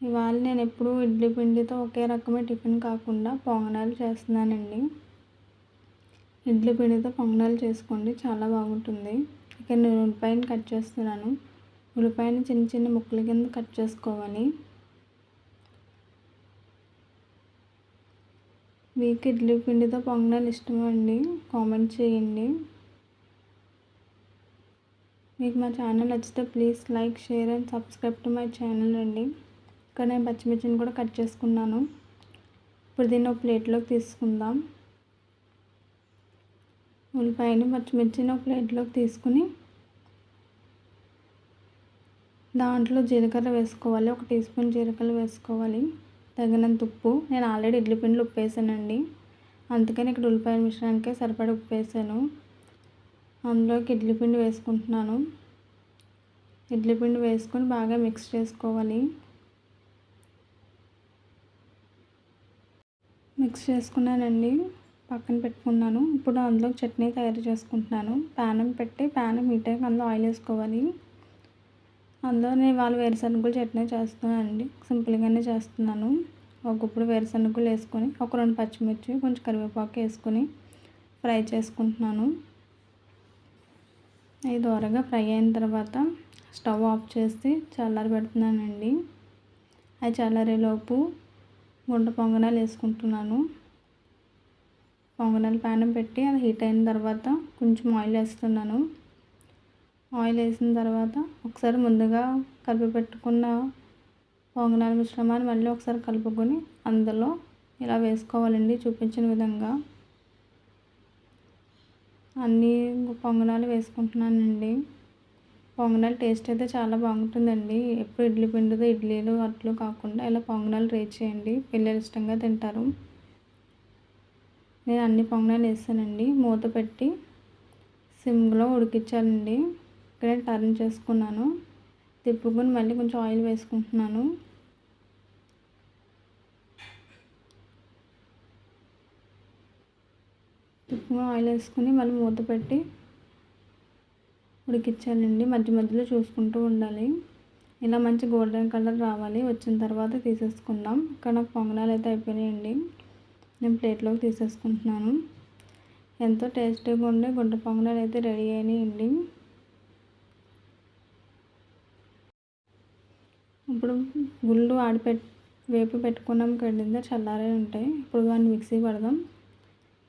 ఇవాళ నేను ఎప్పుడూ ఇడ్లీ పిండితో ఒకే రకమే టిఫిన్ కాకుండా పొంగనాలు చేస్తున్నానండి. ఇడ్లీ పిండితో పొంగనాలు చేసుకోండి, చాలా బాగుంటుంది. ఇక్కడ నేను ఉల్లిపాయని కట్ చేస్తున్నాను. ఉల్లిపాయని చిన్న చిన్న ముక్కల కింద కట్ చేసుకోవాలి. మీకు ఇడ్లీ పిండితో పొంగనాలు ఇష్టమా అండి? కామెంట్ చేయండి. మీకు మా ఛానల్ నచ్చితే please like, share and subscribe to my channel అండి. ఇక్కడ నేను పచ్చిమిర్చిని కూడా కట్ చేసుకున్నాను. ఇప్పుడు దీన్ని ఒక ప్లేట్లోకి తీసుకుందాం. ఉల్లిపాయని, పచ్చిమిర్చిని ఒక ప్లేట్లోకి తీసుకుని దాంట్లో జీలకర్ర వేసుకోవాలి. 1 టీ స్పూన్ జీలకర్ర వేసుకోవాలి. తగినంత ఉప్పు. నేను ఆల్రెడీ ఇడ్లీ పిండిలో ఉప్పు వేసానండి, అందుకని ఇక్కడ ఉల్లిపాయ మిశ్రమానికి సరిపడా ఉప్పు వేసాను. అందులోకి ఇడ్లీ పిండి వేసుకుంటున్నాను. ఇడ్లీ పిండి వేసుకొని బాగా మిక్స్ చేసుకోవాలి. మిక్స్ చేసుకున్నానండి, పక్కన పెట్టుకున్నాను. ఇప్పుడు అందులో చట్నీ తయారు చేసుకుంటున్నాను. ప్యాన్ పెట్టి ప్యాన్ హీట్ అయ్యాక అందులో ఆయిల్ వేసుకోవాలి. అందులో నేను ఇవాళ వేరుశనగలు చట్నీ చేస్తున్నానండి. సింపుల్గానే చేస్తున్నాను. ఒక గుప్పుడు వేరుశనగలు వేసుకొని ఒక 2 పచ్చిమిర్చి, కొంచెం కరివేపాకు వేసుకొని ఫ్రై చేసుకుంటున్నాను. ఇది దోరగా ఫ్రై అయిన తర్వాత స్టవ్ ఆఫ్ చేసి చల్లారబెడుతున్నానండి. అది చల్లారేలోపు గుంట పొంగనాలు వేసుకుంటున్నాను. పొంగనాలు ప్యాన్ పెట్టి అది హీట్ అయిన తర్వాత కొంచెం ఆయిల్ వేస్తున్నాను. ఆయిల్ వేసిన తర్వాత ఒకసారి ముందుగా కలిపి పెట్టుకున్న పొంగనాల మిశ్రమాన్ని మళ్ళీ ఒకసారి కలుపుకొని అందులో ఇలా వేసుకోవాలండి, చూపించిన విధంగా అన్నీ పొంగనాలు వేసుకుంటున్నానండి. పొంగనాలు టేస్ట్ అయితే చాలా బాగుంటుందండి. ఎప్పుడు ఇడ్లీ పిండితో ఇడ్లీలు అట్లు కాకుండా ఇలా పొంగనాలు ట్రై చేయండి, పిల్లలు ఇష్టంగా తింటారు. నేను అన్ని పొంగనాలు వేసానండి. మూత పెట్టి సిమ్లో ఉడికించాలండి. ఇక్కడ నేను టర్న్ చేసుకున్నాను. తిప్పుకొని మళ్ళీ కొంచెం ఆయిల్ వేసుకుంటున్నాను. తిప్పుకొని ఆయిల్ వేసుకుని మళ్ళీ మూత పెట్టి ఉడికించాలండి. మధ్య మధ్యలో చూసుకుంటూ ఉండాలి. ఇలా మంచి గోల్డెన్ కలర్ రావాలి. వచ్చిన తర్వాత తీసేసుకుందాం. ఇక్కడ నాకు పొంగనాలు అయితే అయిపోయినాయండి. నేను ప్లేట్లోకి తీసేసుకుంటున్నాను. ఎంతో టేస్టీగా ఉండే గుంట పొంగనాలు అయితే రెడీ అయినాయండి. ఇప్పుడు గుళ్ళు వేపి పెట్టుకున్నాం కడిందా, చల్లారే ఉంటాయి. ఇప్పుడు దాన్ని మిక్సీ పడదాం.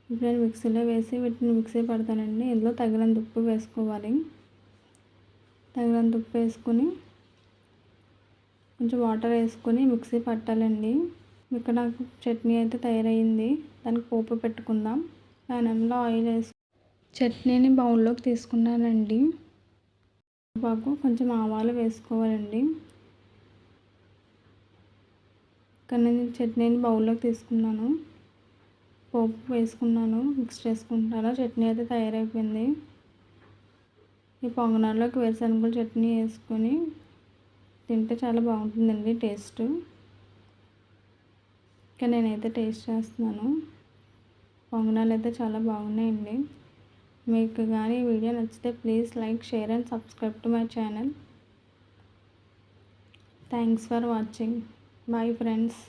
ఇప్పుడు నేను మిక్సీలో వేసి వీటిని మిక్సీ పడతానండి. ఇందులో తగినంత ఉప్పు వేసుకోవాలి. తగినంత ఉప్పు వేసుకొని కొంచెం వాటర్ వేసుకొని మిక్సీ పట్టాలండి. ఇక్కడ నాకు చట్నీ అయితే తయారయ్యింది. దానికి పోపు పెట్టుకుందాం. ప్యాన్లో ఆయిల్ వేసి చట్నీని బౌల్లోకి తీసుకున్నానండి. కొంచెం ఆవాలు వేసుకోవాలండి. ఇక్కడ నేను చట్నీని బౌల్లోకి తీసుకున్నాను. పోపు వేసుకున్నాను, మిక్స్ చేసుకుంటున్నాను. చట్నీ అయితే తయారైపోయింది. ఈ పొంగనాల్లోకి వేరుశనగల చట్నీ వేసుకొని తింటే చాలా బాగుంటుందండి టేస్ట్. ఇక్కడ నేనైతే టేస్ట్ చేస్తున్నాను. పొంగనాలు అయితే చాలా బాగున్నాయండి. మీకు కానీ ఈ వీడియో నచ్చితే please like, share and subscribe to my channel. Thanks for watching. Bye friends.